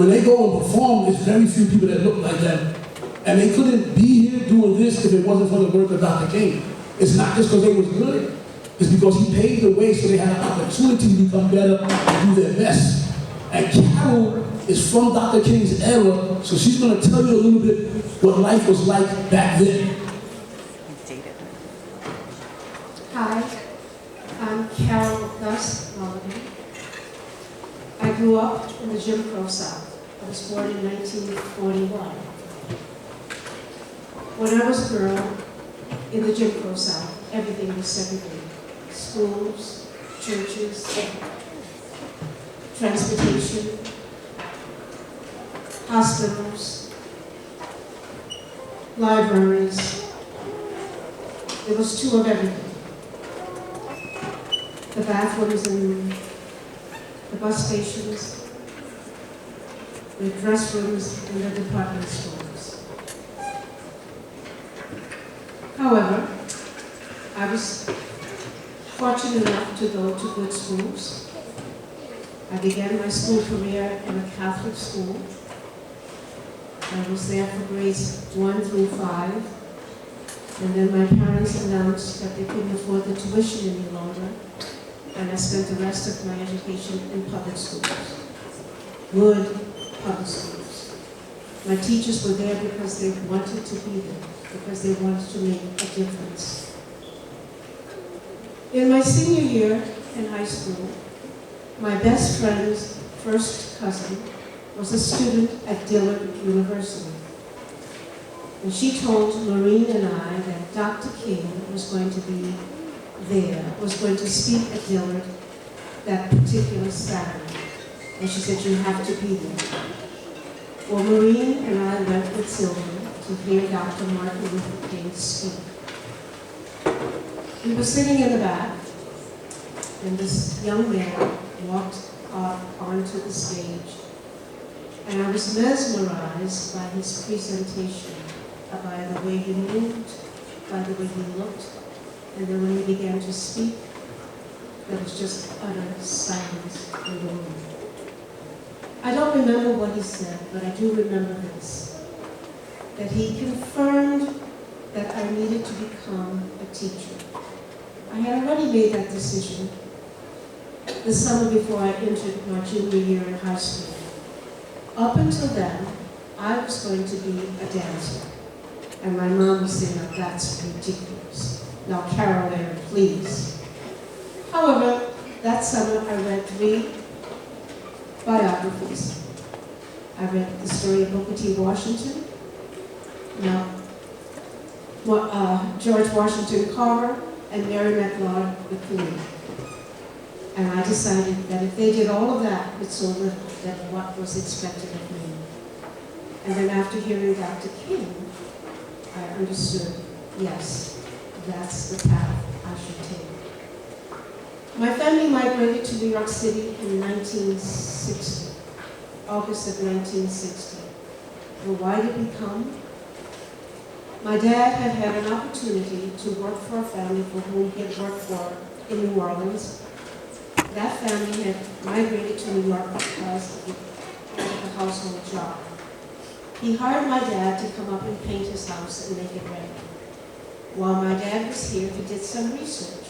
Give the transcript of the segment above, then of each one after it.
when they go and perform, there's very few people that look like them. And they couldn't be here doing this if it wasn't for the work of Dr. King. It's not just because they was good. It's because he paved the way so they had an opportunity to become better and do their best. And Carol is from Dr. King's era, so she's going to tell you a little bit what life was like back then. Hi, I'm Carol Mulligan. I grew up in the Jim Crow South. I was born in 1941. When I was a girl in the Jim Crow South, everything was segregated. Schools, churches, transportation, hospitals, libraries. There was two of everything. The bathrooms in the bus stations, the dress rooms in the department stores. However, I was fortunate enough to go to good schools. I began my school career in a Catholic school. I was there for grades 1 through 5. And then my parents announced that they couldn't afford the tuition any longer. And I spent the rest of my education in public schools. Good public schools. My teachers were there because they wanted to be there, because they wanted to make a difference. In my senior year in high school, my best friend's first cousin was a student at Dillard University. And she told Maureen and I that Dr. King was going to be there, was going to speak at Dillard that particular Saturday. And she said, you have to be there. Well, Maureen and I went with Sylvia to hear Dr. Martin Luther King speak. We were sitting in the back, and this young man walked up onto the stage, and I was mesmerized by his presentation, by the way he moved, by the way he looked, and then when he began to speak, there was just utter silence in the room. I don't remember what he said, but I do remember this, that he confirmed that I needed to become a teacher. I had already made that decision the summer before I entered my junior year in high school. Up until then, I was going to be a dancer. And my mom was saying, "Now that's ridiculous. Now, Carol Ann, please." However, that summer I read 3 biographies. I read the story of Booker T. Washington, George Washington Carver, and Mary McLeod McLean. And I decided that if they did all of that, it's so little that what was expected of me. And then after hearing Dr. King, I understood, yes, that's the path I should take. My family migrated to New York City in 1960, August of 1960. Well, why did we come? My dad had had an opportunity to work for a family for whom he had worked for in New Orleans. That family had migrated to New York because of the household job. He hired my dad to come up and paint his house and make it ready. While my dad was here, he did some research.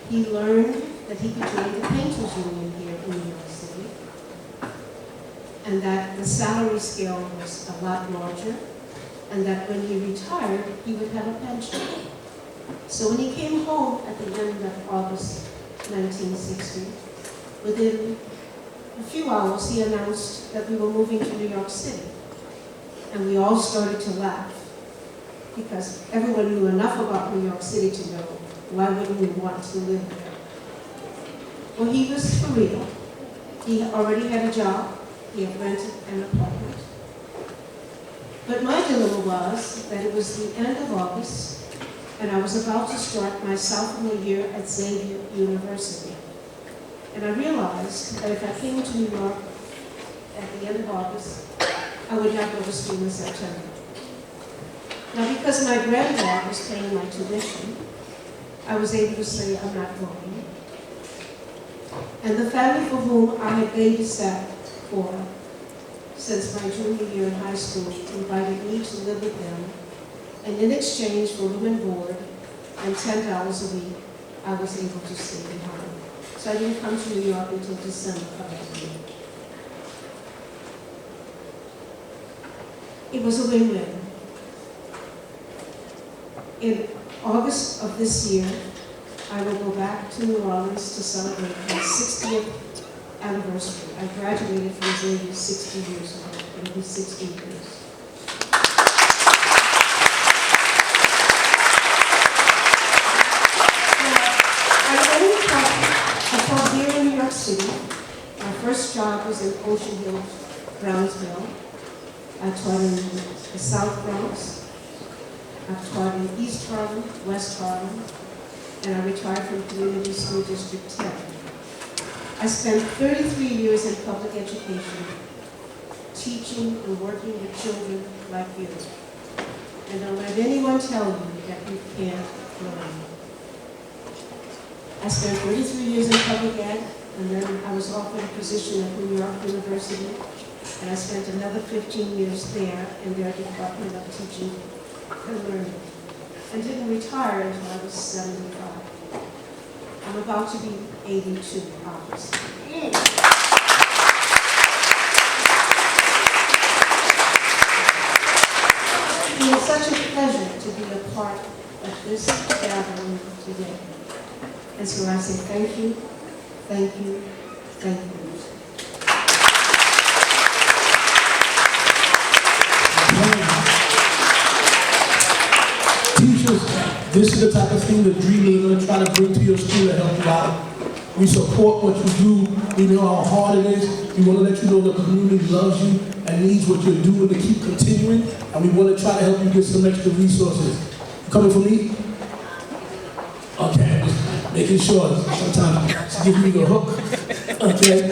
He learned that he could join the Painters Union here in New York City, and that the salary scale was a lot larger, and that when he retired, he would have a pension. So when he came home at the end of August 1960, within a few hours, he announced that we were moving to New York City. And we all started to laugh, because everyone knew enough about New York City to know, why wouldn't we want to live there? Well, he was for real. He already had a job. He had rented an apartment. But my dilemma was that it was the end of August, and I was about to start my sophomore year at Xavier University. And I realized that if I came to New York at the end of August, I would not go to school in September. Now, because my granddad was paying my tuition, I was able to say I'm not going. And the family for whom I had babysat for since my junior year in high school invited me to live with them, and in exchange for room and board and $10 a week, I was able to stay behind. So I didn't come to New York until December of that year. It was a win-win. In August of this year, I will go back to New Orleans to celebrate my 60th anniversary. I graduated from Xavier 60 years ago. It'll be 60 years. I taught here in New York City. My first job was in Ocean Hill, Brownsville. I taught in the South Bronx. I've taught in East Harlem, West Harlem, and I retired from Community School District 10. I spent 33 years in public education, teaching and working with children like you. And don't let anyone tell you that you can't learn. I spent 33 years in public ed, and then I was offered a position at New York University, and I spent another 15 years there in their Department of Teaching and Learning, and didn't retire until I was 75. I'm about to be 82, obviously. It is such a pleasure to be a part of this gathering today. And so I say thank you, thank you, thank you. Teachers, this is the type of thing that Dreamers are going to try to bring to your school to help you out. We support what you do. We know how hard it is. We want to let you know the community loves you and needs what you're doing to keep continuing. And we want to try to help you get some extra resources. You coming for me? Okay, just making sure. Sometimes it's giving me the hook. Okay.